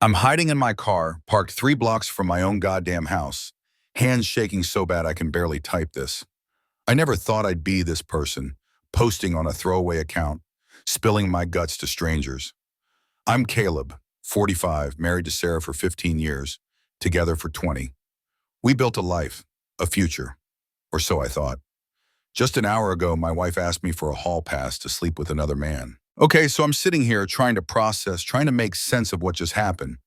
I'm hiding in my car, parked 3 blocks from my own goddamn house, hands shaking so bad I can barely type this. I never thought I'd be this person, posting on a throwaway account, spilling my guts to strangers. I'm Caleb, 45, married to Sarah for 15 years, together for 20. We built a life, a future, or so I thought. Just an hour ago, my wife asked me for a hall pass to sleep with another man. Okay, so I'm sitting here trying to process, trying to make sense of what just happened.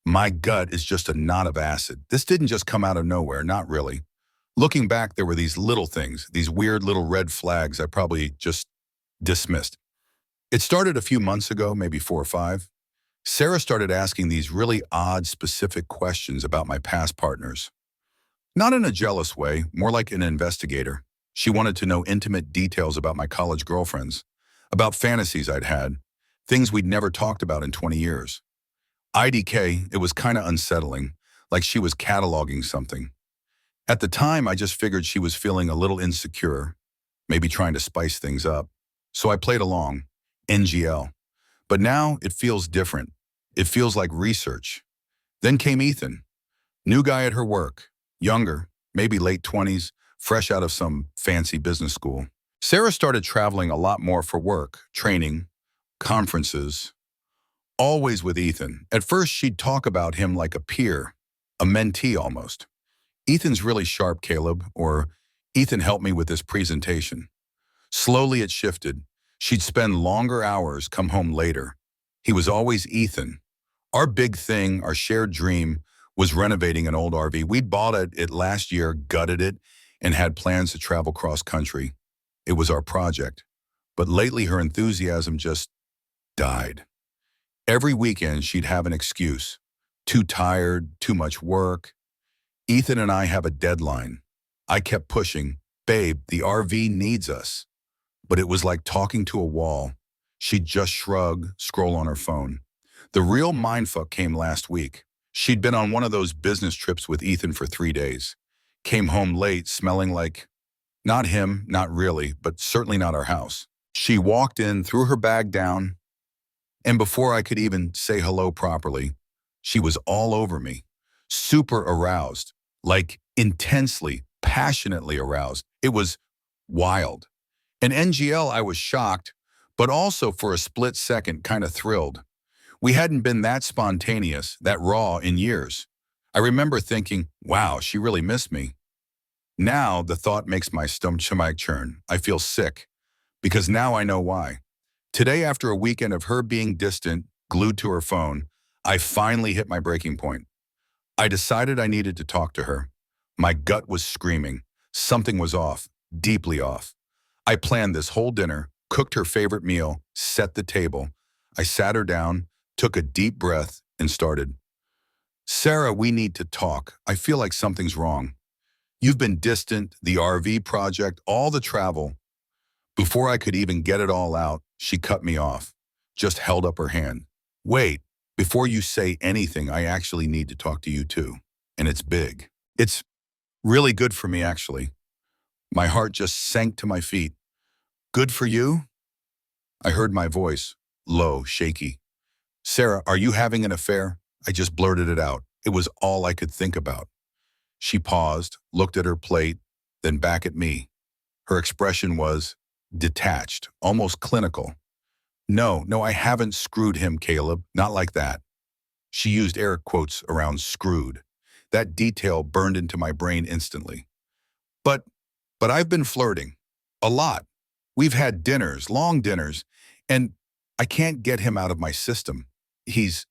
My gut is just a knot of acid. This didn't just come out of nowhere, not really. Looking back, there were these little things, these weird little red flags I probably just dismissed. It started a few months ago, maybe 4 or 5. Sarah started asking these really odd, specific questions about my past partners. Not in a jealous way, more like an investigator. She wanted to know intimate details about my college girlfriends, about fantasies I'd had, things we'd never talked about in 20 years. IDK, it was kind of unsettling, like she was cataloging something. At the time, I just figured she was feeling a little insecure, maybe trying to spice things up. So I played along, NGL. But now it feels different. It feels like research. Then came Ethan, new guy at her work, younger, maybe late 20s, fresh out of some fancy business school. Sarah started traveling a lot more for work, training, conferences, always with Ethan. At first, she'd talk about him like a peer, a mentee almost. Ethan's really sharp, Caleb, or Ethan helped me with this presentation. Slowly it shifted. She'd spend longer hours, come home later. He was always Ethan. Our big thing, our shared dream, was renovating an old RV. We'd bought it last year, gutted it, and had plans to travel cross-country. It was our project. But lately her enthusiasm just died. Every weekend she'd have an excuse. Too tired, too much work. Ethan and I have a deadline. I kept pushing. Babe, the RV needs us. But it was like talking to a wall. She'd just shrug, scroll on her phone. The real mindfuck came last week. She'd been on one of those business trips with Ethan for 3 days. Came home late, smelling like, not him, not really, but certainly not our house. She walked in, threw her bag down, and before I could even say hello properly, she was all over me, super aroused, like intensely, passionately aroused. It was wild. In NGL, I was shocked, but also for a split second kind of thrilled. We hadn't been that spontaneous, that raw in years. I remember thinking, wow, she really missed me. Now the thought makes my stomach churn. I feel sick, because now I know why. Today, after a weekend of her being distant, glued to her phone, I finally hit my breaking point. I decided I needed to talk to her. My gut was screaming. Something was off, deeply off. I planned this whole dinner, cooked her favorite meal, set the table. I sat her down, took a deep breath, and started. Sarah, we need to talk. I feel like something's wrong. You've been distant, the RV project, all the travel. Before I could even get it all out, she cut me off, just held up her hand. Wait, before you say anything, I actually need to talk to you too. And it's big. It's really good for me, actually. My heart just sank to my feet. Good for you? I heard my voice, low, shaky. Sarah, are you having an affair? I just blurted it out. It was all I could think about. She paused, looked at her plate, then back at me. Her expression was detached, almost clinical. No, I haven't screwed him, Caleb. Not like that. She used air quotes around screwed. That detail burned into my brain instantly. But I've been flirting. A lot. We've had dinners, long dinners, and I can't get him out of my system. He's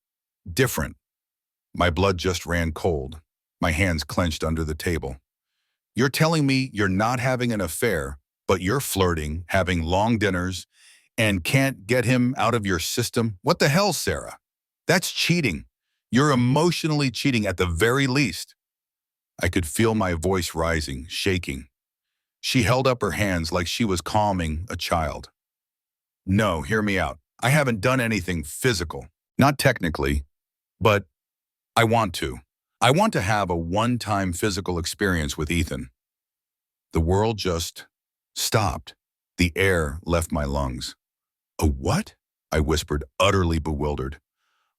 different. My blood just ran cold. My hands clenched under the table. You're telling me you're not having an affair, but you're flirting, having long dinners, and can't get him out of your system? What the hell, Sarah? That's cheating. You're emotionally cheating at the very least. I could feel my voice rising, shaking. She held up her hands like she was calming a child. No, hear me out. I haven't done anything physical. Not technically, but I want to. I want to have a one-time physical experience with Ethan. The world just stopped. The air left my lungs. A what? I whispered, utterly bewildered.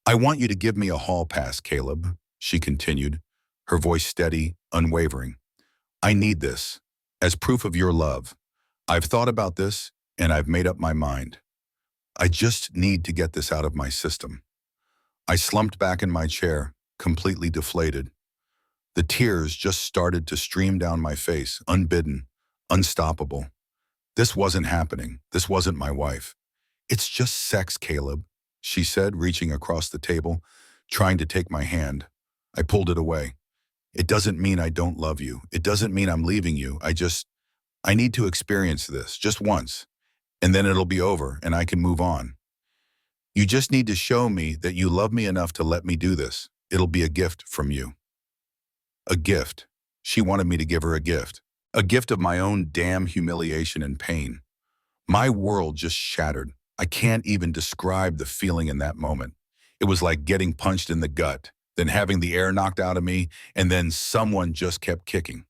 I want you to give me a hall pass, Caleb, she continued, her voice steady, unwavering. I need this, as proof of your love. I've thought about this, and I've made up my mind. I just need to get this out of my system. I slumped back in my chair, completely deflated. The tears just started to stream down my face, unbidden, unstoppable. This wasn't happening. This wasn't my wife. It's just sex, Caleb, she said, reaching across the table, trying to take my hand. I pulled it away. It doesn't mean I don't love you. It doesn't mean I'm leaving you. I need to experience this, just once, and then it'll be over and I can move on. You just need to show me that you love me enough to let me do this. It'll be a gift from you. A gift. She wanted me to give her a gift. A gift of my own damn humiliation and pain. My world just shattered. I can't even describe the feeling in that moment. It was like getting punched in the gut, then having the air knocked out of me, and then someone just kept kicking.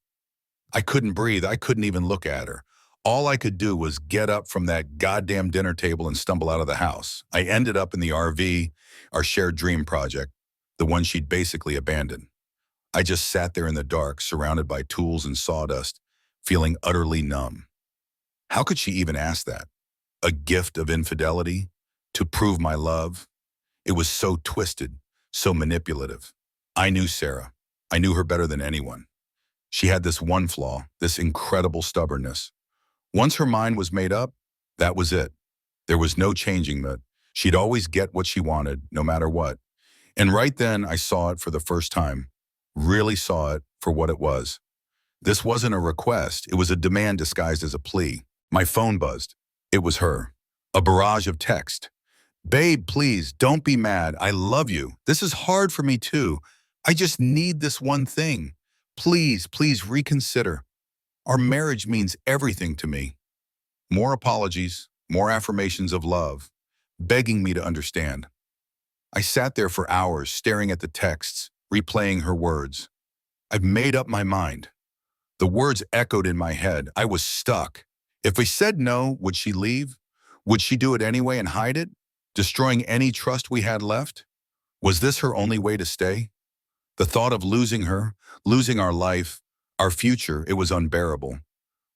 I couldn't breathe. I couldn't even look at her. All I could do was get up from that goddamn dinner table and stumble out of the house. I ended up in the RV, our shared dream project, the one she'd basically abandoned. I just sat there in the dark, surrounded by tools and sawdust, feeling utterly numb. How could she even ask that? A gift of infidelity? To prove my love? It was so twisted, so manipulative. I knew Sarah. I knew her better than anyone. She had this one flaw, this incredible stubbornness. Once her mind was made up, that was it. There was no changing that. She'd always get what she wanted, no matter what. And right then, I saw it for the first time. Really saw it for what it was. This wasn't a request. It was a demand disguised as a plea. My phone buzzed. It was her. A barrage of text. Babe, please, don't be mad. I love you. This is hard for me too. I just need this one thing. Please, please reconsider. Our marriage means everything to me. More apologies, more affirmations of love, begging me to understand. I sat there for hours staring at the texts, replaying her words. I've made up my mind. The words echoed in my head. I was stuck. If we said no, would she leave? Would she do it anyway and hide it, destroying any trust we had left? Was this her only way to stay? The thought of losing her, losing our life, our future, it was unbearable.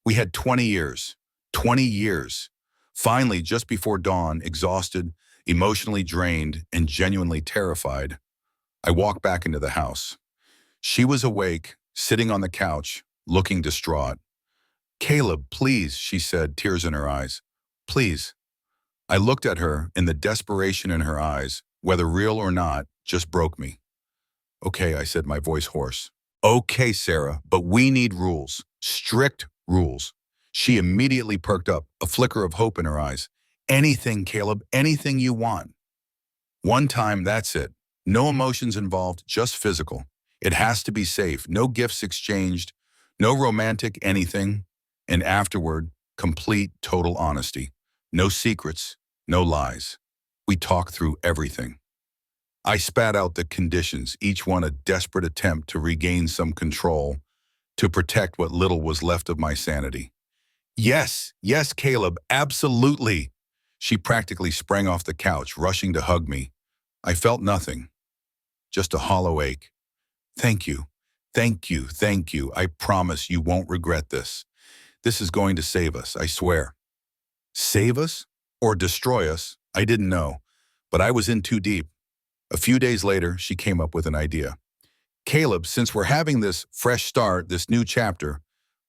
We had 20 years. 20 years. Finally, just before dawn, exhausted, emotionally drained, and genuinely terrified, I walked back into the house. She was awake, sitting on the couch, looking distraught. Caleb, please, she said, tears in her eyes. Please. I looked at her, and the desperation in her eyes, whether real or not, just broke me. Okay, I said, my voice hoarse. Okay, Sarah, but we need rules. Strict rules. She immediately perked up, a flicker of hope in her eyes. Anything, Caleb, anything you want. One time, that's it. No emotions involved, just physical. It has to be safe. No gifts exchanged. No romantic anything. And afterward, complete, total honesty. No secrets, no lies. We talk through everything. I spat out the conditions, each one a desperate attempt to regain some control, to protect what little was left of my sanity. Yes, yes, Caleb, absolutely. She practically sprang off the couch, rushing to hug me. I felt nothing, just a hollow ache. Thank you, thank you, thank you. I promise you won't regret this. This is going to save us, I swear. Save us? Or destroy us? I didn't know, but I was in too deep. A few days later, she came up with an idea. Caleb, since we're having this fresh start, this new chapter,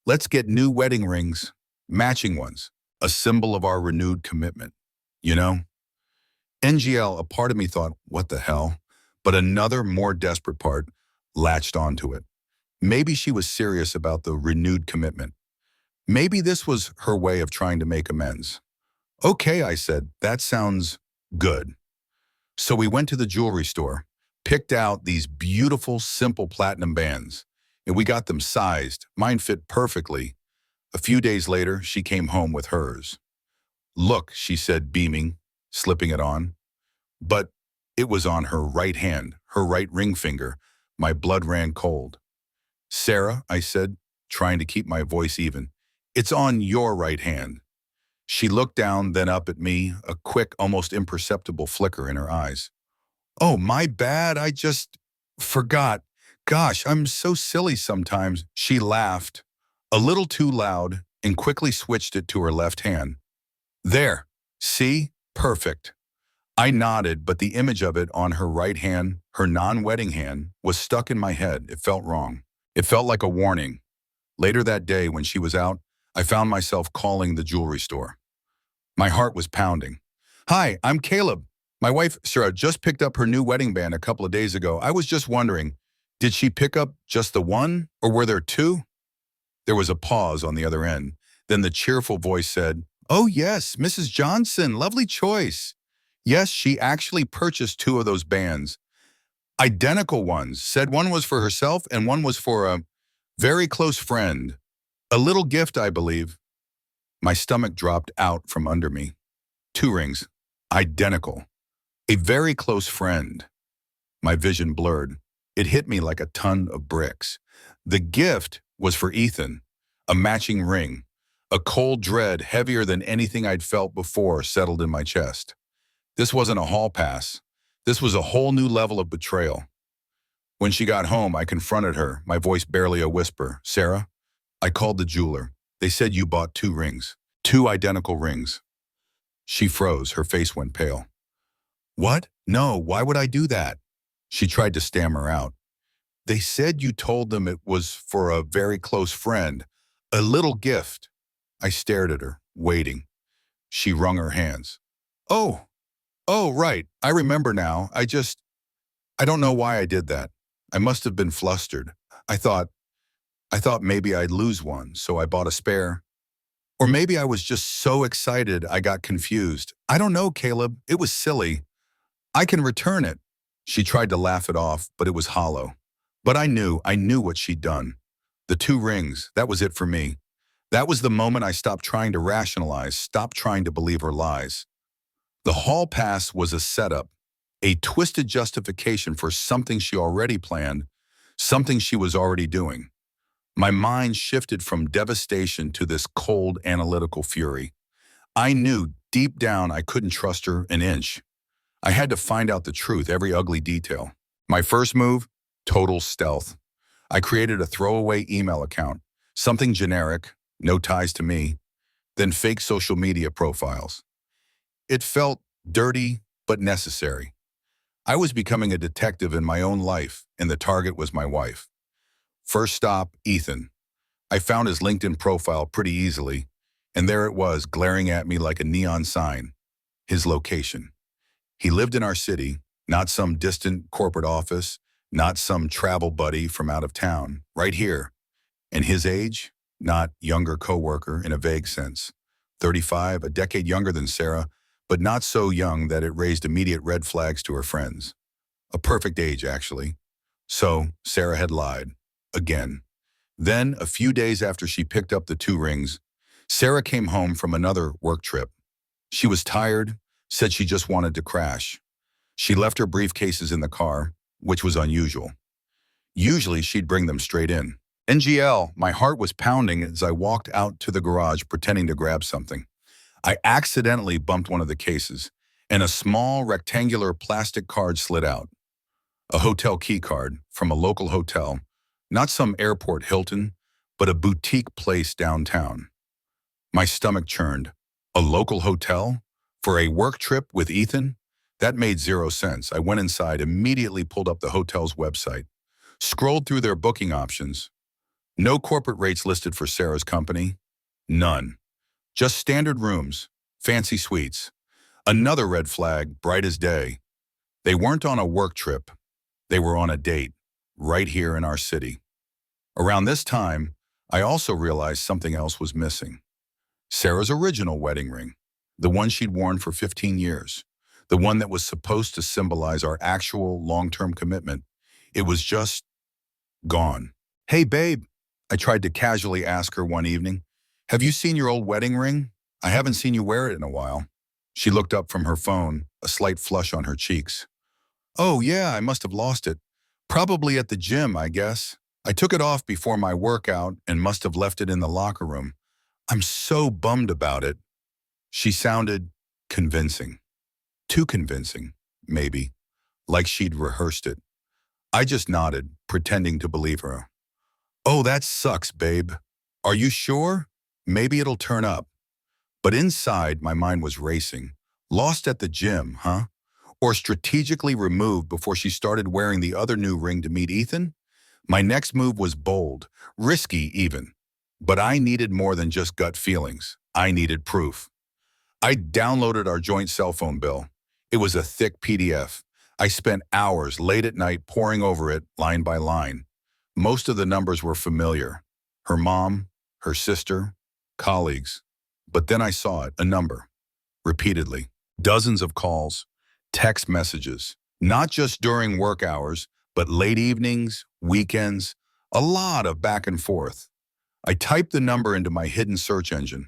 let's get new wedding rings, matching ones, a symbol of our renewed commitment. You know? NGL, a part of me thought, what the hell? But another, more desperate part latched onto it. Maybe she was serious about the renewed commitment. Maybe this was her way of trying to make amends. Okay, I said, that sounds good. So we went to the jewelry store, picked out these beautiful, simple platinum bands, and we got them sized. Mine fit perfectly. A few days later, she came home with hers. Look, she said, beaming, slipping it on. But it was on her right hand, her right ring finger. My blood ran cold. Sarah, I said, trying to keep my voice even, it's on your right hand. She looked down, then up at me, a quick, almost imperceptible flicker in her eyes. Oh, my bad. I just forgot. Gosh, I'm so silly sometimes. She laughed, a little too loud, and quickly switched it to her left hand. There. See? Perfect. I nodded, but the image of it on her right hand, her non-wedding hand, was stuck in my head. It felt wrong. It felt like a warning. Later that day, when she was out, I found myself calling the jewelry store. My heart was pounding. Hi, I'm Caleb. My wife, Sarah, just picked up her new wedding band a couple of days ago. I was just wondering, did she pick up just the one, or were there two? There was a pause on the other end. Then the cheerful voice said, "Oh yes, Mrs. Johnson, lovely choice." Yes, she actually purchased two of those bands. Identical ones. Said one was for herself and one was for a very close friend. A little gift, I believe. My stomach dropped out from under me. Two rings. Identical. A very close friend. My vision blurred. It hit me like a ton of bricks. The gift was for Ethan. A matching ring. A cold dread heavier than anything I'd felt before settled in my chest. This wasn't a hall pass. This was a whole new level of betrayal. When she got home, I confronted her, my voice barely a whisper. "Sarah, I called the jeweler. They said you bought two rings. Two identical rings." She froze. Her face went pale. "What? No, why would I do that?" She tried to stammer out. "They said you told them it was for a very close friend. A little gift." I stared at her, waiting. She wrung her hands. "Oh, oh, right. I remember now. I don't know why I did that. I must have been flustered. I thought, I thought maybe I'd lose one, so I bought a spare. Or maybe I was just so excited I got confused. I don't know, Caleb. It was silly. I can return it." She tried to laugh it off, but it was hollow. But I knew what she'd done. The two rings, that was it for me. That was the moment I stopped trying to rationalize, stopped trying to believe her lies. The hall pass was a setup, a twisted justification for something she already planned, something she was already doing. My mind shifted from devastation to this cold, analytical fury. I knew deep down I couldn't trust her an inch. I had to find out the truth, every ugly detail. My first move, total stealth. I created a throwaway email account, something generic, no ties to me, then fake social media profiles. It felt dirty, but necessary. I was becoming a detective in my own life, and the target was my wife. First stop, Ethan. I found his LinkedIn profile pretty easily, and there it was, glaring at me like a neon sign. His location. He lived in our city, not some distant corporate office, not some travel buddy from out of town, right here. And his age? Not younger coworker in a vague sense. 35, a decade younger than Sarah, but not so young that it raised immediate red flags to her friends. A perfect age, actually. So, Sarah had lied. Again. Then, a few days after she picked up the two rings, Sarah came home from another work trip. She was tired, said she just wanted to crash. She left her briefcases in the car, which was unusual. Usually, she'd bring them straight in. NGL, my heart was pounding as I walked out to the garage pretending to grab something. I accidentally bumped one of the cases, and a small rectangular plastic card slid out. A hotel key card from a local hotel, not some airport Hilton, but a boutique place downtown. My stomach churned. A local hotel? For a work trip with Ethan? That made zero sense. I went inside, immediately pulled up the hotel's website, scrolled through their booking options. No corporate rates listed for Sarah's company. None. Just standard rooms, fancy suites. Another red flag, bright as day. They weren't on a work trip. They were on a date, right here in our city. Around this time, I also realized something else was missing. Sarah's original wedding ring, the one she'd worn for 15 years, the one that was supposed to symbolize our actual long-term commitment. It was just gone. "Hey, babe," I tried to casually ask her one evening. "Have you seen your old wedding ring? I haven't seen you wear it in a while." She looked up from her phone, a slight flush on her cheeks. "Oh, yeah, I must have lost it. Probably at the gym, I guess. I took it off before my workout and must have left it in the locker room. I'm so bummed about it." She sounded convincing. Too convincing, maybe. like she'd rehearsed it. I just nodded, pretending to believe her. Oh, that sucks, babe. Are you sure? Maybe it'll turn up. But inside, my mind was racing. Lost at the gym, huh? Or strategically removed before she started wearing the other new ring to meet Ethan? My next move was bold, risky even. But I needed more than just gut feelings. I needed proof. I downloaded our joint cell phone bill. It was a thick PDF. I spent hours late at night poring over it, line by line. Most of the numbers were familiar. Her mom, her sister, colleagues. But then I saw it, a number, repeatedly. Dozens of calls, text messages, not just during work hours, but late evenings, weekends, a lot of back and forth. I typed the number into my hidden search engine,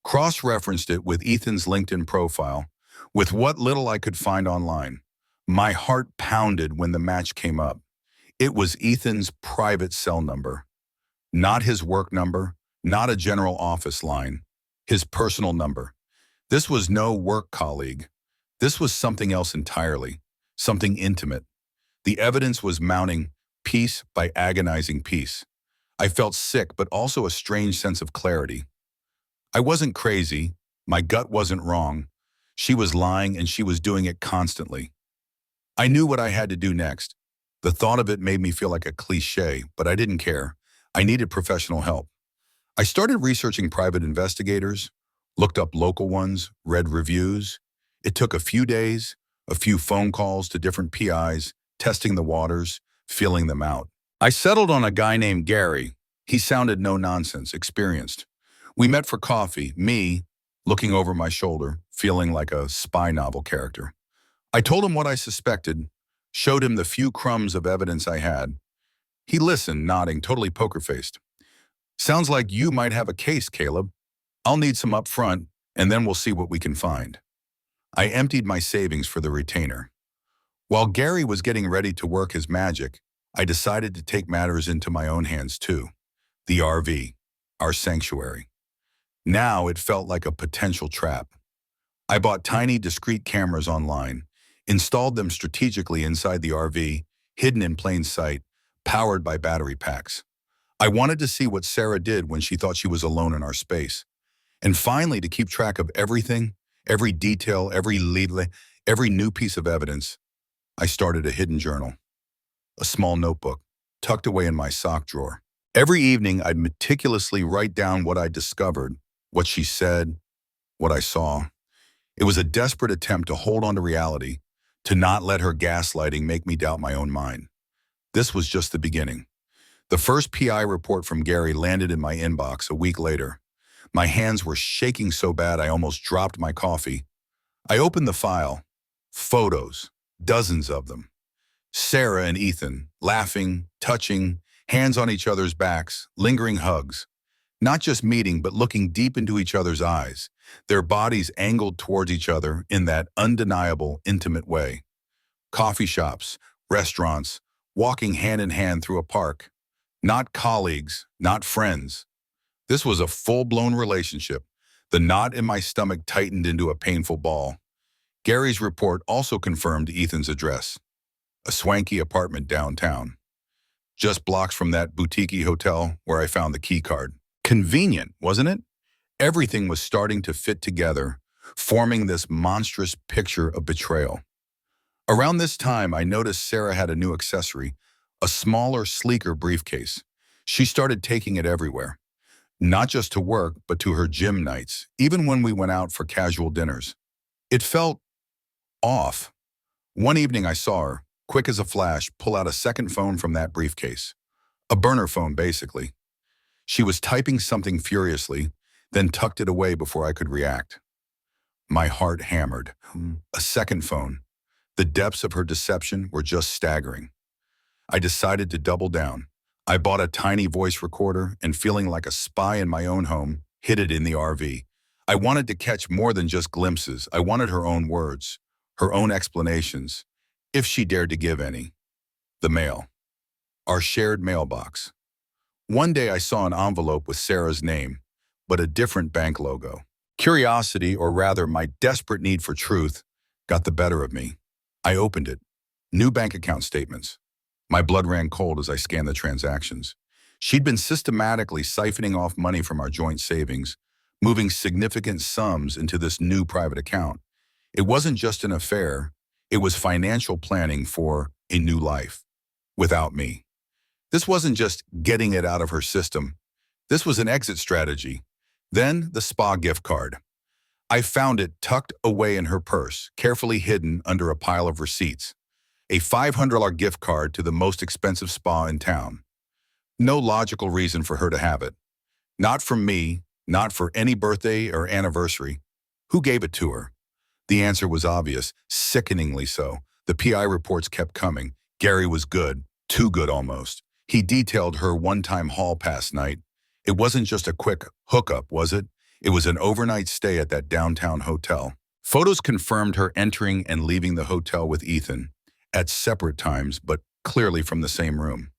cross-referenced it with Ethan's LinkedIn profile, with what little I could find online. My heart pounded when the match came up. It was Ethan's private cell number, not his work number, not a general office line, his personal number. This was no work colleague. This was something else entirely, something intimate. The evidence was mounting piece by agonizing piece. I felt sick, but also a strange sense of clarity. I wasn't crazy. My gut wasn't wrong. She was lying, and she was doing it constantly. I knew what I had to do next. The thought of it made me feel like a cliche, but I didn't care. I needed professional help. I started researching private investigators, looked up local ones, read reviews. It took a few days, a few phone calls to different PIs, testing the waters, feeling them out. I settled on a guy named Gary. He sounded no nonsense, experienced. We met for coffee, me looking over my shoulder, feeling like a spy novel character. I told him what I suspected, showed him the few crumbs of evidence I had. He listened, nodding, totally poker-faced. Sounds like you might have a case, Caleb. I'll need some up front, and then we'll see what we can find. I emptied my savings for the retainer. While Gary was getting ready to work his magic, I decided to take matters into my own hands too. The RV, our sanctuary. Now it felt like a potential trap. I bought tiny, discreet cameras online, installed them strategically inside the RV, hidden in plain sight, powered by battery packs. I wanted to see what Sarah did when she thought she was alone in our space. And finally, to keep track of everything, every detail, every lead, every new piece of evidence, I started a hidden journal, a small notebook, tucked away in my sock drawer. Every evening, I'd meticulously write down what I discovered, what she said, what I saw. It was a desperate attempt to hold on to reality, to not let her gaslighting make me doubt my own mind. This was just the beginning. The first PI report from Gary landed in my inbox a week later. My hands were shaking so bad I almost dropped my coffee. I opened the file. Photos, dozens of them. Sarah and Ethan, laughing, touching, hands on each other's backs, lingering hugs. Not just meeting, but looking deep into each other's eyes, their bodies angled towards each other in that undeniable, intimate way. Coffee shops, restaurants, walking hand in hand through a park. Not colleagues, not friends. This was a full-blown relationship. The knot in my stomach tightened into a painful ball. Gary's report also confirmed Ethan's address, a swanky apartment downtown, just blocks from that boutique hotel where I found the key card. Convenient, wasn't it? Everything was starting to fit together, forming this monstrous picture of betrayal. Around this time, I noticed Sarah had a new accessory, a smaller, sleeker briefcase. She started taking it everywhere, not just to work, but to her gym nights, even when we went out for casual dinners. It felt off. One evening I saw her, quick as a flash, pull out a second phone from that briefcase. A burner phone, basically. She was typing something furiously, then tucked it away before I could react. My heart hammered. A second phone. The depths of her deception were just staggering. I decided to double down. I bought a tiny voice recorder and, feeling like a spy in my own home, hid it in the RV. I wanted to catch more than just glimpses. I wanted her own words, her own explanations, if she dared to give any. The mail. Our shared mailbox. One day I saw an envelope with Sarah's name, but a different bank logo. Curiosity, or rather my desperate need for truth, got the better of me. I opened it. New bank account statements. My blood ran cold as I scanned the transactions. She'd been systematically siphoning off money from our joint savings, moving significant sums into this new private account. It wasn't just an affair, it was financial planning for a new life. Without me. This wasn't just getting it out of her system. This was an exit strategy. Then the spa gift card. I found it tucked away in her purse, carefully hidden under a pile of receipts. A $500 gift card to the most expensive spa in town. No logical reason for her to have it. Not from me, not for any birthday or anniversary. Who gave it to her? The answer was obvious, sickeningly so. The PI reports kept coming. Gary was good, too good almost. He detailed her one-time hall pass night. It wasn't just a quick hookup, was it? It was an overnight stay at that downtown hotel. Photos confirmed her entering and leaving the hotel with Ethan, at separate times, but clearly from the same room.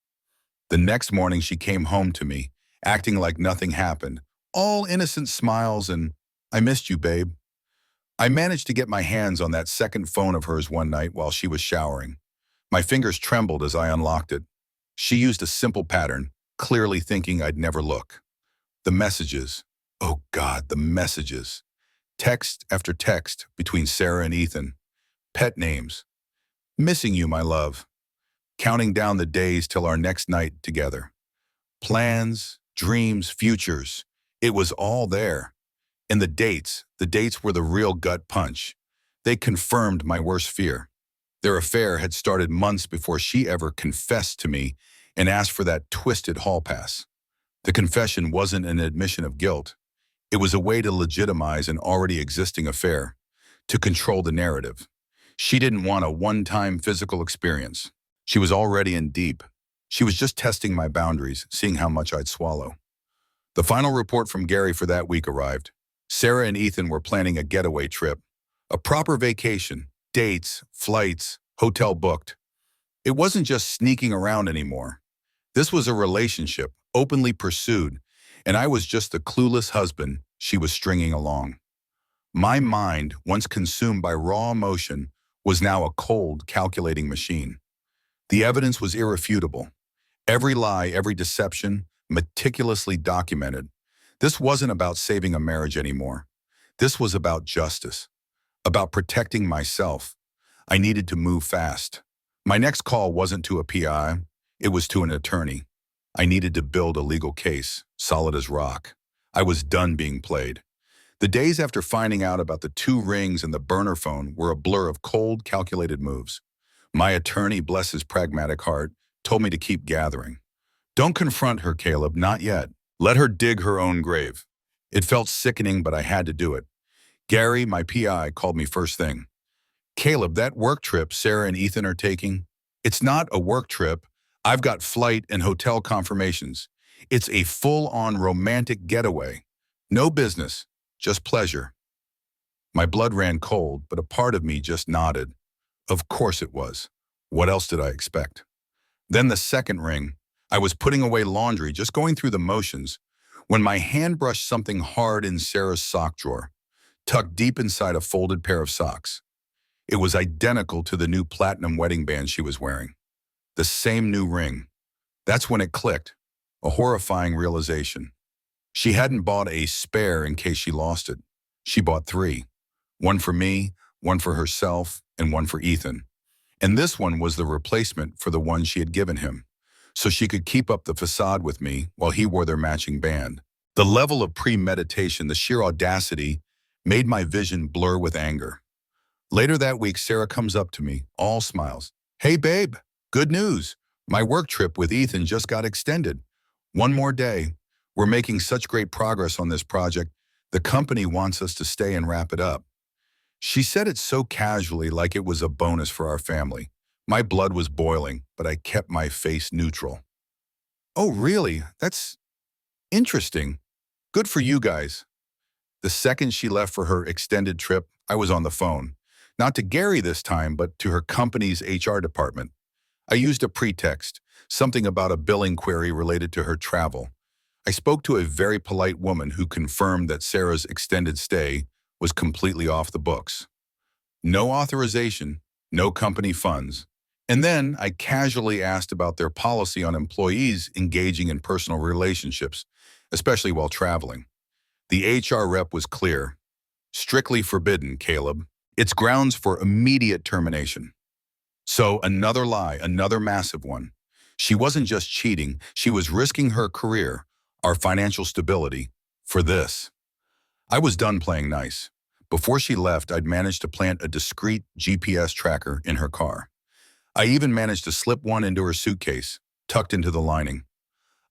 The next morning she came home to me, acting like nothing happened, all innocent smiles and, "I missed you, babe." I managed to get my hands on that second phone of hers one night while she was showering. My fingers trembled as I unlocked it. She used a simple pattern, clearly thinking I'd never look. The messages. Oh God, the messages. Text after text between Sarah and Ethan. Pet names. "Missing you, my love." Counting down the days till our next night together. Plans, dreams, futures. It was all there. And the dates were the real gut punch. They confirmed my worst fear. Their affair had started months before she ever confessed to me and asked for that twisted hall pass. The confession wasn't an admission of guilt. It was a way to legitimize an already existing affair, to control the narrative. She didn't want a one-time physical experience. She was already in deep. She was just testing my boundaries, seeing how much I'd swallow. The final report from Gary for that week arrived. Sarah and Ethan were planning a getaway trip, a proper vacation, dates, flights, hotel booked. It wasn't just sneaking around anymore. This was a relationship, openly pursued, and I was just the clueless husband she was stringing along. My mind, once consumed by raw emotion, was now a cold, calculating machine. The evidence was irrefutable. Every lie, every deception, meticulously documented. This wasn't about saving a marriage anymore. This was about justice, about protecting myself. I needed to move fast. My next call wasn't to a PI, it was to an attorney. I needed to build a legal case, solid as rock. I was done being played. The days after finding out about the 2 rings and the burner phone were a blur of cold, calculated moves. My attorney, bless his pragmatic heart, told me to keep gathering. "Don't confront her, Caleb, not yet. Let her dig her own grave." It felt sickening, but I had to do it. Gary, my PI, called me first thing. "Caleb, that work trip Sarah and Ethan are taking, it's not a work trip. I've got flight and hotel confirmations. It's a full-on romantic getaway. No business, just pleasure." My blood ran cold, but a part of me just nodded. Of course it was. What else did I expect? Then the second ring. I was putting away laundry, just going through the motions, when my hand brushed something hard in Sarah's sock drawer, tucked deep inside a folded pair of socks. It was identical to the new platinum wedding band she was wearing. The same new ring. That's when it clicked, a horrifying realization. She hadn't bought a spare in case she lost it. She bought 3. One for me, one for herself, and one for Ethan. And this one was the replacement for the one she had given him, so she could keep up the facade with me while he wore their matching band. The level of premeditation, the sheer audacity, made my vision blur with anger. Later that week, Sarah comes up to me, all smiles. "Hey babe, good news. My work trip with Ethan just got extended. One more day. We're making such great progress on this project. The company wants us to stay and wrap it up." She said it so casually, like it was a bonus for our family. My blood was boiling, but I kept my face neutral. "Oh, really? That's interesting. Good for you guys." The second she left for her extended trip, I was on the phone. Not to Gary this time, but to her company's HR department. I used a pretext, something about a billing query related to her travel. I spoke to a very polite woman who confirmed that Sarah's extended stay was completely off the books. No authorization, no company funds. And then I casually asked about their policy on employees engaging in personal relationships, especially while traveling. The HR rep was clear. Strictly forbidden, Caleb. It's grounds for immediate termination. So another lie, another massive one. She wasn't just cheating, she was risking her career, our financial stability, for this. I was done playing nice. Before she left, I'd managed to plant a discreet GPS tracker in her car. I even managed to slip one into her suitcase, tucked into the lining.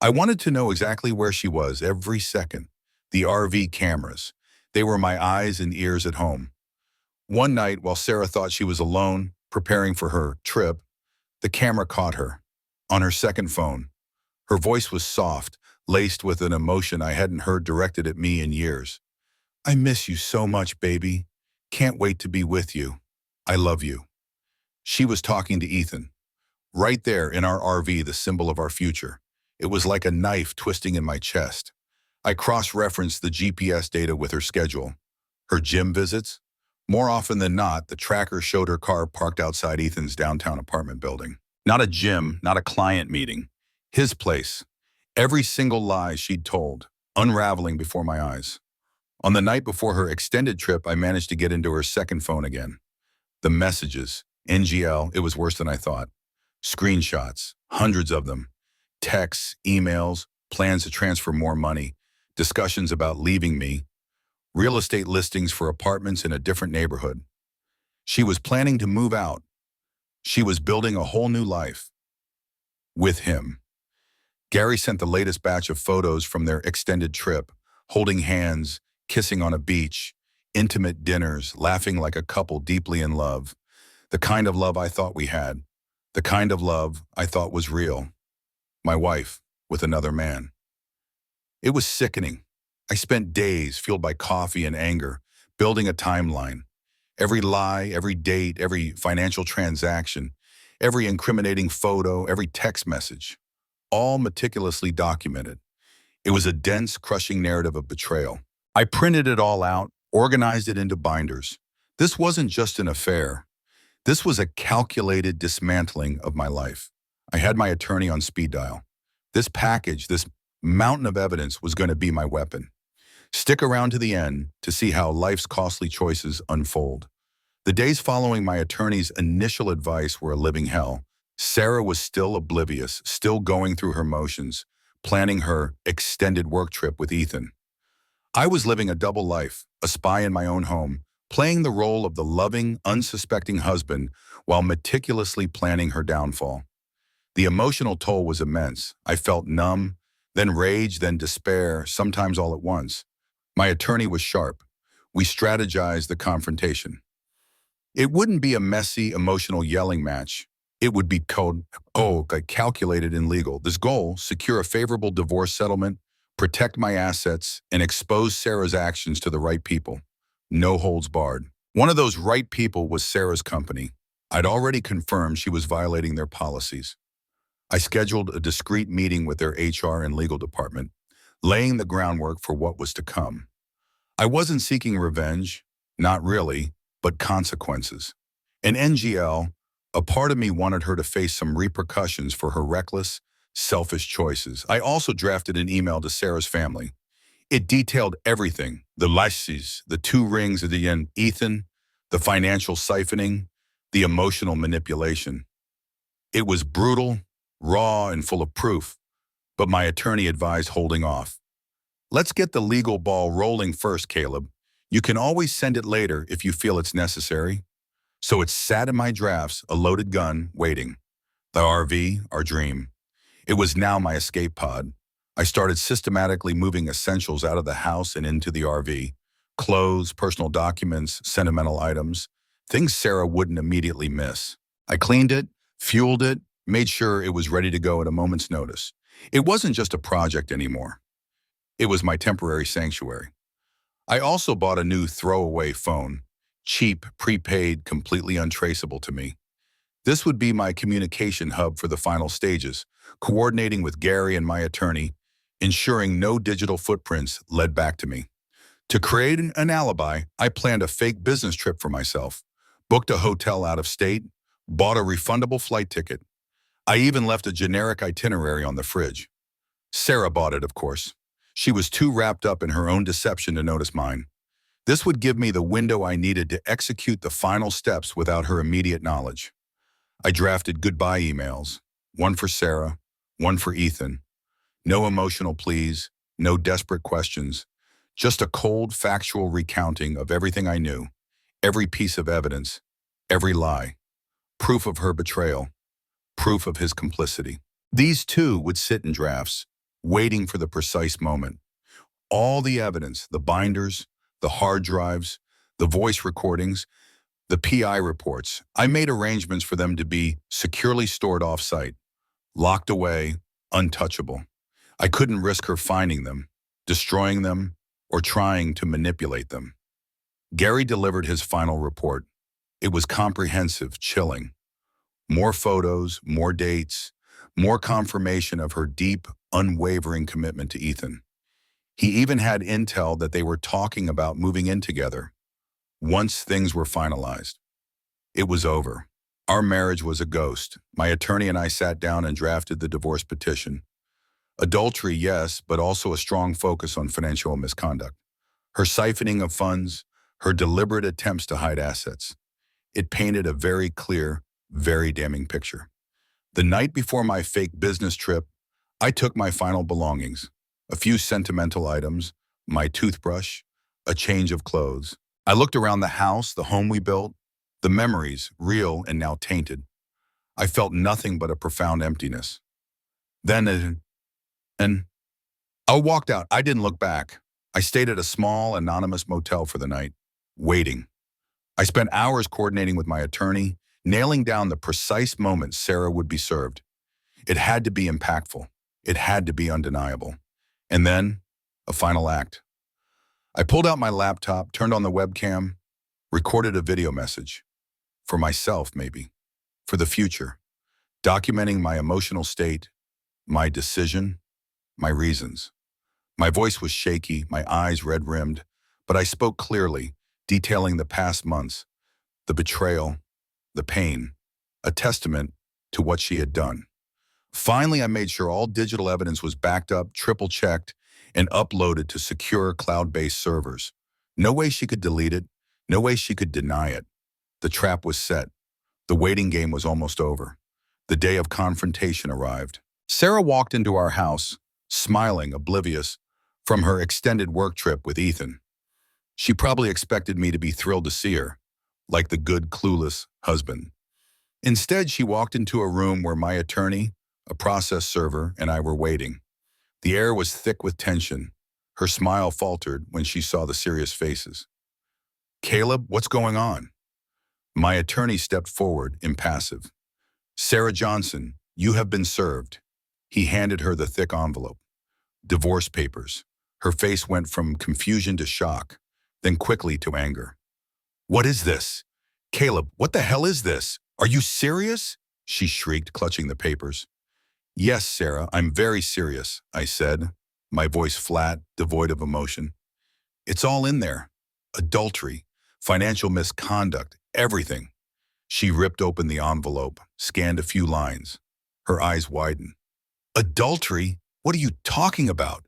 I wanted to know exactly where she was every second. The RV cameras. They were my eyes and ears at home. One night, while Sarah thought she was alone, preparing for her trip, the camera caught her. On her second phone. Her voice was soft, laced with an emotion I hadn't heard directed at me in years. I miss you so much, baby. Can't wait to be with you. I love you. She was talking to Ethan. Right there in our RV, the symbol of our future. It was like a knife twisting in my chest. I cross-referenced the GPS data with her schedule. Her gym visits? More often than not, the tracker showed her car parked outside Ethan's downtown apartment building. Not a gym, not a client meeting. His place. Every single lie she'd told, unraveling before my eyes. On the night before her extended trip, I managed to get into her second phone again. The messages, NGL, it was worse than I thought. Screenshots, hundreds of them. Texts, emails, plans to transfer more money, discussions about leaving me, real estate listings for apartments in a different neighborhood. She was planning to move out. She was building a whole new life. With him. Gary sent the latest batch of photos from their extended trip, holding hands, kissing on a beach, intimate dinners, laughing like a couple deeply in love. The kind of love I thought we had. The kind of love I thought was real. My wife with another man. It was sickening. I spent days fueled by coffee and anger, building a timeline. Every lie, every date, every financial transaction, every incriminating photo, every text message, all meticulously documented. It was a dense, crushing narrative of betrayal. I printed it all out, organized it into binders. This wasn't just an affair. This was a calculated dismantling of my life. I had my attorney on speed dial. This package, this mountain of evidence was going to be my weapon. Stick around to the end to see how life's costly choices unfold. The days following my attorney's initial advice were a living hell. Sarah was still oblivious, still going through her motions, planning her extended work trip with Ethan. I was living a double life, a spy in my own home, playing the role of the loving, unsuspecting husband while meticulously planning her downfall. The emotional toll was immense. I felt numb, then rage, then despair, sometimes all at once. My attorney was sharp. We strategized the confrontation. It wouldn't be a messy, emotional yelling match. It would be calculated and legal. This goal, secure a favorable divorce settlement, protect my assets, and expose Sarah's actions to the right people. No holds barred. One of those right people was Sarah's company. I'd already confirmed she was violating their policies. I scheduled a discreet meeting with their HR and legal department, laying the groundwork for what was to come. I wasn't seeking revenge, not really, but consequences. In NGL, a part of me wanted her to face some repercussions for her reckless, selfish choices. I also drafted an email to Sarah's family. It detailed everything, the laches, the 2 rings at the end, Ethan, the financial siphoning, the emotional manipulation. It was brutal, raw, and full of proof, but my attorney advised holding off. Let's get the legal ball rolling first, Caleb. You can always send it later if you feel it's necessary. So it sat in my drafts, a loaded gun, waiting. The RV, our dream. It was now my escape pod. I started systematically moving essentials out of the house and into the RV. Clothes, personal documents, sentimental items, things Sarah wouldn't immediately miss. I cleaned it, fueled it, made sure it was ready to go at a moment's notice. It wasn't just a project anymore. It was my temporary sanctuary. I also bought a new throwaway phone, cheap, prepaid, completely untraceable to me. This would be my communication hub for the final stages, coordinating with Gary and my attorney, ensuring no digital footprints led back to me. To create an alibi, I planned a fake business trip for myself, booked a hotel out of state, bought a refundable flight ticket. I even left a generic itinerary on the fridge. Sarah bought it, of course. She was too wrapped up in her own deception to notice mine. This would give me the window I needed to execute the final steps without her immediate knowledge. I drafted goodbye emails, one for Sarah, one for Ethan. No emotional pleas, no desperate questions, just a cold, factual recounting of everything I knew, every piece of evidence, every lie, proof of her betrayal, proof of his complicity. These two would sit in drafts, waiting for the precise moment. All the evidence, the binders, the hard drives, the voice recordings, the PI reports, I made arrangements for them to be securely stored off-site, locked away, untouchable. I couldn't risk her finding them, destroying them, or trying to manipulate them. Gary delivered his final report. It was comprehensive, chilling. More photos, more dates, more confirmation of her deep, unwavering commitment to Ethan. He even had intel that they were talking about moving in together. Once things were finalized, it was over. Our marriage was a ghost. My attorney and I sat down and drafted the divorce petition. Adultery, yes, but also a strong focus on financial misconduct. Her siphoning of funds, her deliberate attempts to hide assets. It painted a very clear, very damning picture. The night before my fake business trip, I took my final belongings, a few sentimental items, my toothbrush, a change of clothes. I looked around the house, the home we built, the memories, real and now tainted. I felt nothing but a profound emptiness. Then, I walked out. I didn't look back. I stayed at a small, anonymous motel for the night, waiting. I spent hours coordinating with my attorney, nailing down the precise moment Sarah would be served. It had to be impactful. It had to be undeniable. And then, a final act. I pulled out my laptop, turned on the webcam, recorded a video message. For myself, maybe. For the future. Documenting my emotional state, my decision, my reasons. My voice was shaky, my eyes red-rimmed, but I spoke clearly, detailing the past months, the betrayal, the pain, a testament to what she had done. Finally, I made sure all digital evidence was backed up, triple-checked, and uploaded to secure cloud-based servers. No way she could delete it, no way she could deny it. The trap was set. The waiting game was almost over. The day of confrontation arrived. Sarah walked into our house, smiling, oblivious, from her extended work trip with Ethan. She probably expected me to be thrilled to see her, like the good, clueless husband. Instead, she walked into a room where my attorney, a process server, and I were waiting. The air was thick with tension. Her smile faltered when she saw the serious faces. "Caleb, what's going on?" My attorney stepped forward, impassive. "Sarah Johnson, you have been served." He handed her the thick envelope. Divorce papers. Her face went from confusion to shock, then quickly to anger. "What is this? Caleb, what the hell is this? Are you serious?" she shrieked, clutching the papers. "Yes, Sarah, I'm very serious," I said, my voice flat, devoid of emotion. "It's all in there. Adultery, financial misconduct, everything." She ripped open the envelope, scanned a few lines. Her eyes widened. "Adultery? What are you talking about?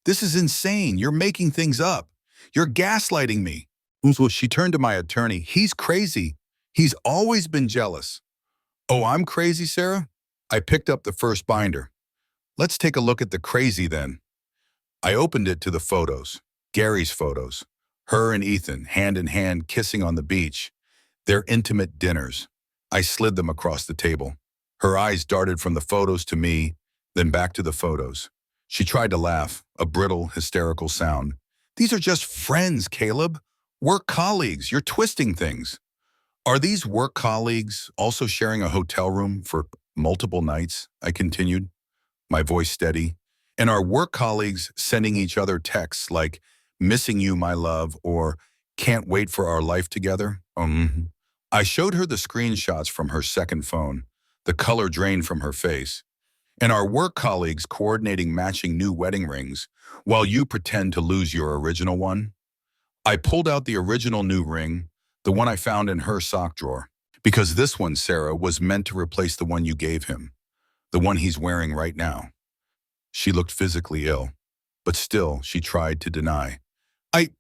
This is insane. You're making things up. You're gaslighting me." She turned to my attorney. "He's crazy. He's always been jealous." "Oh, I'm crazy, Sarah?" I picked up the first binder. "Let's take a look at the crazy then." I opened it to the photos, Gary's photos, her and Ethan, hand in hand, kissing on the beach, their intimate dinners. I slid them across the table. Her eyes darted from the photos to me, then back to the photos. She tried to laugh, a brittle, hysterical sound. "These are just friends, Caleb. Work colleagues. You're twisting things." "Are these work colleagues also sharing a hotel room for multiple nights?" I continued, my voice steady. "And are work colleagues sending each other texts like, 'Missing you, my love,' or 'Can't wait for our life together'?" I showed her the screenshots from her second phone, the color drained from her face. "And are work colleagues coordinating matching new wedding rings while you pretend to lose your original one?" I pulled out the original new ring, the one I found in her sock drawer. Because this one, Sarah, was meant to replace the one you gave him, the one he's wearing right now. She looked physically ill, but still she tried to deny. I,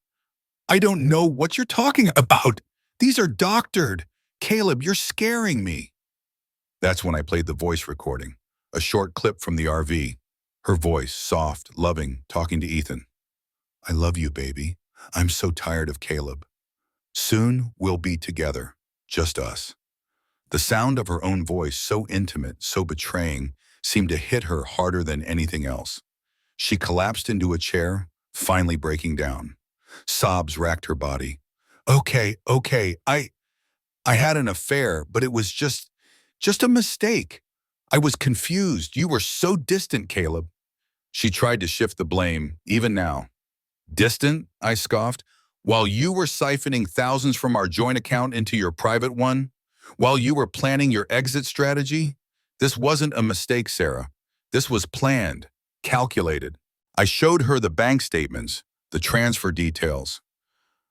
I don't know what you're talking about. These are doctored. Caleb, you're scaring me. That's when I played the voice recording, a short clip from the RV. Her voice, soft, loving, talking to Ethan. I love you, baby. I'm so tired of Caleb. Soon we'll be together, just us. The sound of her own voice, so intimate, so betraying, seemed to hit her harder than anything else. She collapsed into a chair, finally breaking down. Sobs racked her body. Okay, I had an affair, but it was just a mistake. I was confused. You were so distant, Caleb. She tried to shift the blame, even now. Distant? I scoffed. While you were siphoning thousands from our joint account into your private one? While you were planning your exit strategy? This wasn't a mistake, Sarah. This was planned, calculated. I showed her the bank statements, the transfer details.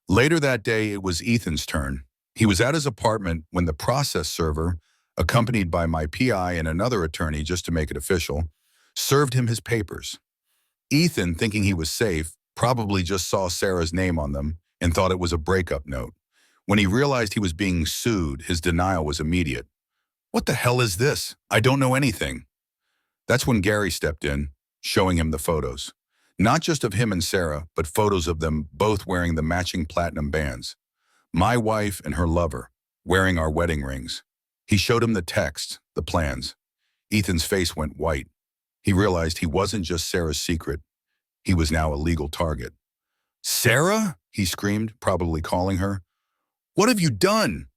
Later that day, it was Ethan's turn. He was at his apartment when the process server, accompanied by my PI and another attorney just to make it official, served him his papers. Ethan, thinking he was safe, probably just saw Sarah's name on them and thought it was a breakup note. When he realized he was being sued, his denial was immediate. What the hell is this? I don't know anything. That's when Gary stepped in, showing him the photos. Not just of him and Sarah, but photos of them both wearing the matching platinum bands. My wife and her lover, wearing our wedding rings. He showed him the text, the plans. Ethan's face went white. He realized he wasn't just Sarah's secret. He was now a legal target. Sarah? He screamed, probably calling her. What have you done?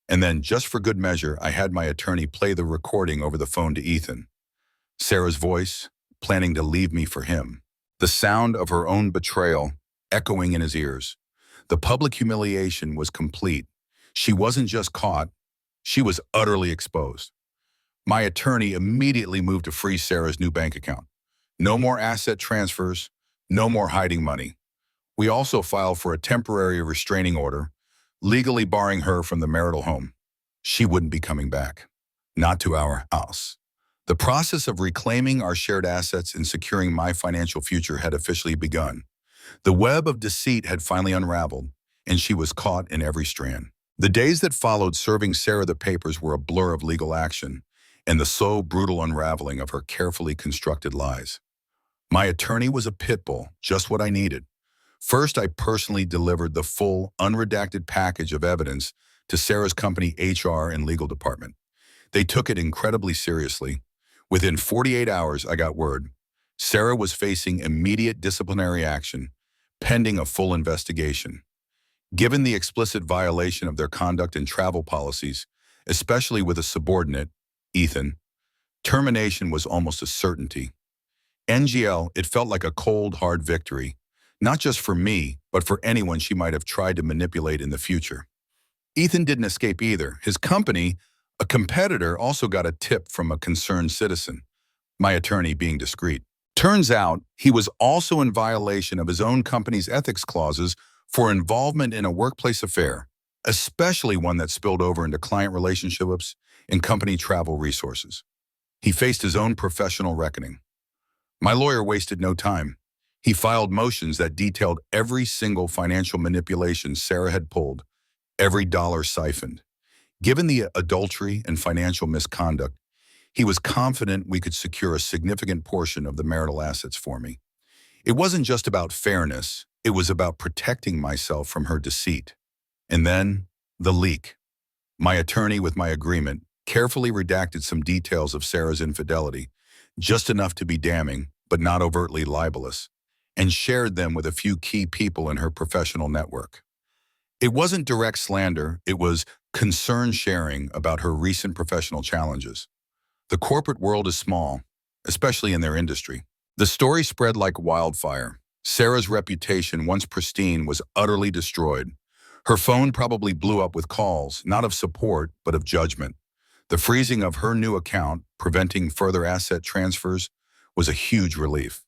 And then, just for good measure, I had my attorney play the recording over the phone to Ethan. Sarah's voice, planning to leave me for him. The sound of her own betrayal echoing in his ears. The public humiliation was complete. She wasn't just caught, she was utterly exposed. My attorney immediately moved to freeze Sarah's new bank account. No more asset transfers, no more hiding money. We also filed for a temporary restraining order, legally barring her from the marital home. She wouldn't be coming back. Not to our house. The process of reclaiming our shared assets and securing my financial future had officially begun. The web of deceit had finally unraveled, and she was caught in every strand. The days that followed serving Sarah the papers were a blur of legal action and the slow, brutal unraveling of her carefully constructed lies. My attorney was a pit bull, just what I needed. First, I personally delivered the full, unredacted package of evidence to Sarah's company HR and legal department. They took it incredibly seriously. Within 48 hours, I got word. Sarah was facing immediate disciplinary action, pending a full investigation. Given the explicit violation of their conduct and travel policies, especially with a subordinate, Ethan, termination was almost a certainty. NGL, it felt like a cold, hard victory, not just for me, but for anyone she might have tried to manipulate in the future. Ethan didn't escape either. His company, a competitor, also got a tip from a concerned citizen, my attorney being discreet. Turns out, he was also in violation of his own company's ethics clauses for involvement in a workplace affair, especially one that spilled over into client relationships and company travel resources. He faced his own professional reckoning. My lawyer wasted no time. He filed motions that detailed every single financial manipulation Sarah had pulled, every dollar siphoned. Given the adultery and financial misconduct, he was confident we could secure a significant portion of the marital assets for me. It wasn't just about fairness, it was about protecting myself from her deceit. And then, the leak. My attorney, with my agreement, carefully redacted some details of Sarah's infidelity, just enough to be damning, but not overtly libelous, and shared them with a few key people in her professional network. It wasn't direct slander, it was concern sharing about her recent professional challenges. The corporate world is small, especially in their industry. The story spread like wildfire. Sarah's reputation, once pristine, was utterly destroyed. Her phone probably blew up with calls, not of support, but of judgment. The freezing of her new account, preventing further asset transfers, was a huge relief.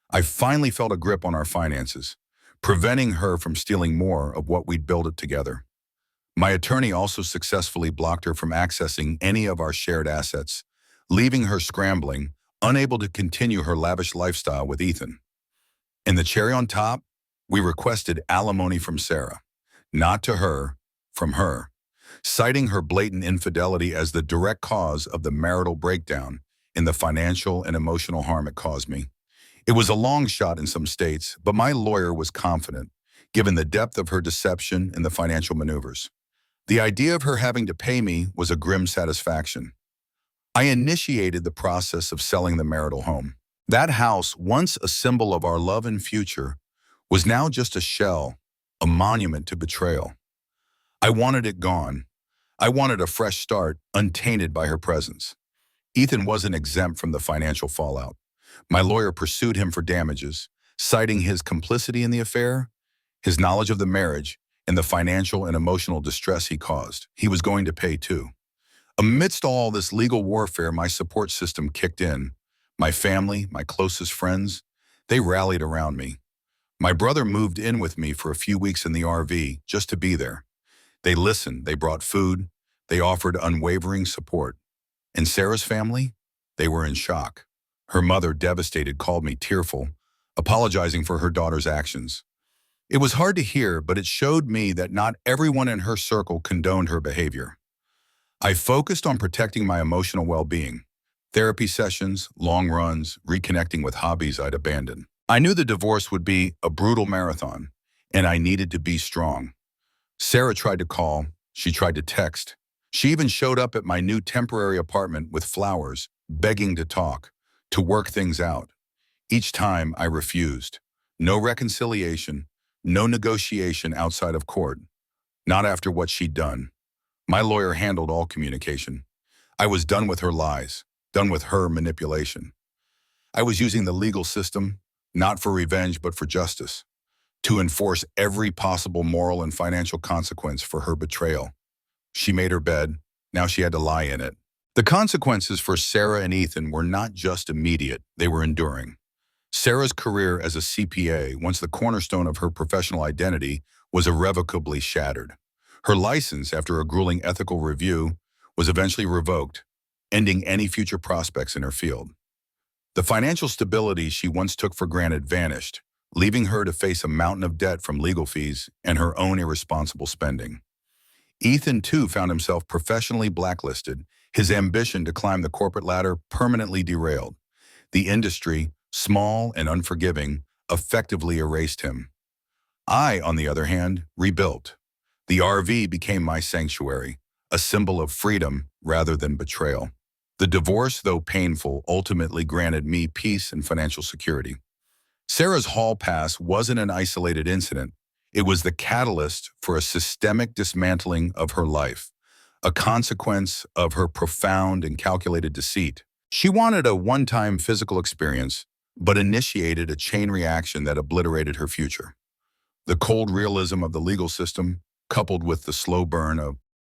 I finally felt a grip on our finances, preventing her from stealing more of what we'd built it together. My attorney also successfully blocked her from accessing any of our shared assets, leaving her scrambling, unable to continue her lavish lifestyle with Ethan. And the cherry on top, we requested alimony from Sarah. Not to her, from her, citing her blatant infidelity as the direct cause of the marital breakdown and the financial and emotional harm it caused me. It was a long shot in some states, but my lawyer was confident, given the depth of her deception and the financial maneuvers. The idea of her having to pay me was a grim satisfaction. I initiated the process of selling the marital home. That house, once a symbol of our love and future, was now just a shell, a monument to betrayal. I wanted it gone. I wanted a fresh start, untainted by her presence. Ethan wasn't exempt from the financial fallout. My lawyer pursued him for damages, citing his complicity in the affair, his knowledge of the marriage, and the financial and emotional distress he caused. He was going to pay too. Amidst all this legal warfare, my support system kicked in. My family, my closest friends, they rallied around me. My brother moved in with me for a few weeks in the RV just to be there. They listened, they brought food, they offered unwavering support. And Sarah's family? They were in shock. Her mother, devastated, called me tearful, apologizing for her daughter's actions. It was hard to hear, but it showed me that not everyone in her circle condoned her behavior. I focused on protecting my emotional well-being. Therapy sessions, long runs, reconnecting with hobbies I'd abandoned. I knew the divorce would be a brutal marathon, and I needed to be strong. Sarah tried to call, she tried to text. She even showed up at my new temporary apartment with flowers, begging to talk, to work things out. Each time I refused. No reconciliation, no negotiation outside of court. Not after what she'd done. My lawyer handled all communication. I was done with her lies, done with her manipulation. I was using the legal system, not for revenge but for justice, to enforce every possible moral and financial consequence for her betrayal. She made her bed, now she had to lie in it. The consequences for Sarah and Ethan were not just immediate, they were enduring. Sarah's career as a CPA, once the cornerstone of her professional identity, was irrevocably shattered. Her license, after a grueling ethical review, was eventually revoked, ending any future prospects in her field. The financial stability she once took for granted vanished, leaving her to face a mountain of debt from legal fees and her own irresponsible spending. Ethan, too, found himself professionally blacklisted, his ambition to climb the corporate ladder permanently derailed. The industry, small and unforgiving, effectively erased him. I, on the other hand, rebuilt. The RV became my sanctuary, a symbol of freedom rather than betrayal. The divorce, though painful, ultimately granted me peace and financial security. Sarah's hall pass wasn't an isolated incident. It was the catalyst for a systemic dismantling of her life, a consequence of her profound and calculated deceit. She wanted a one-time physical experience, but initiated a chain reaction that obliterated her future. The cold realism of the legal system, coupled with the slow burn of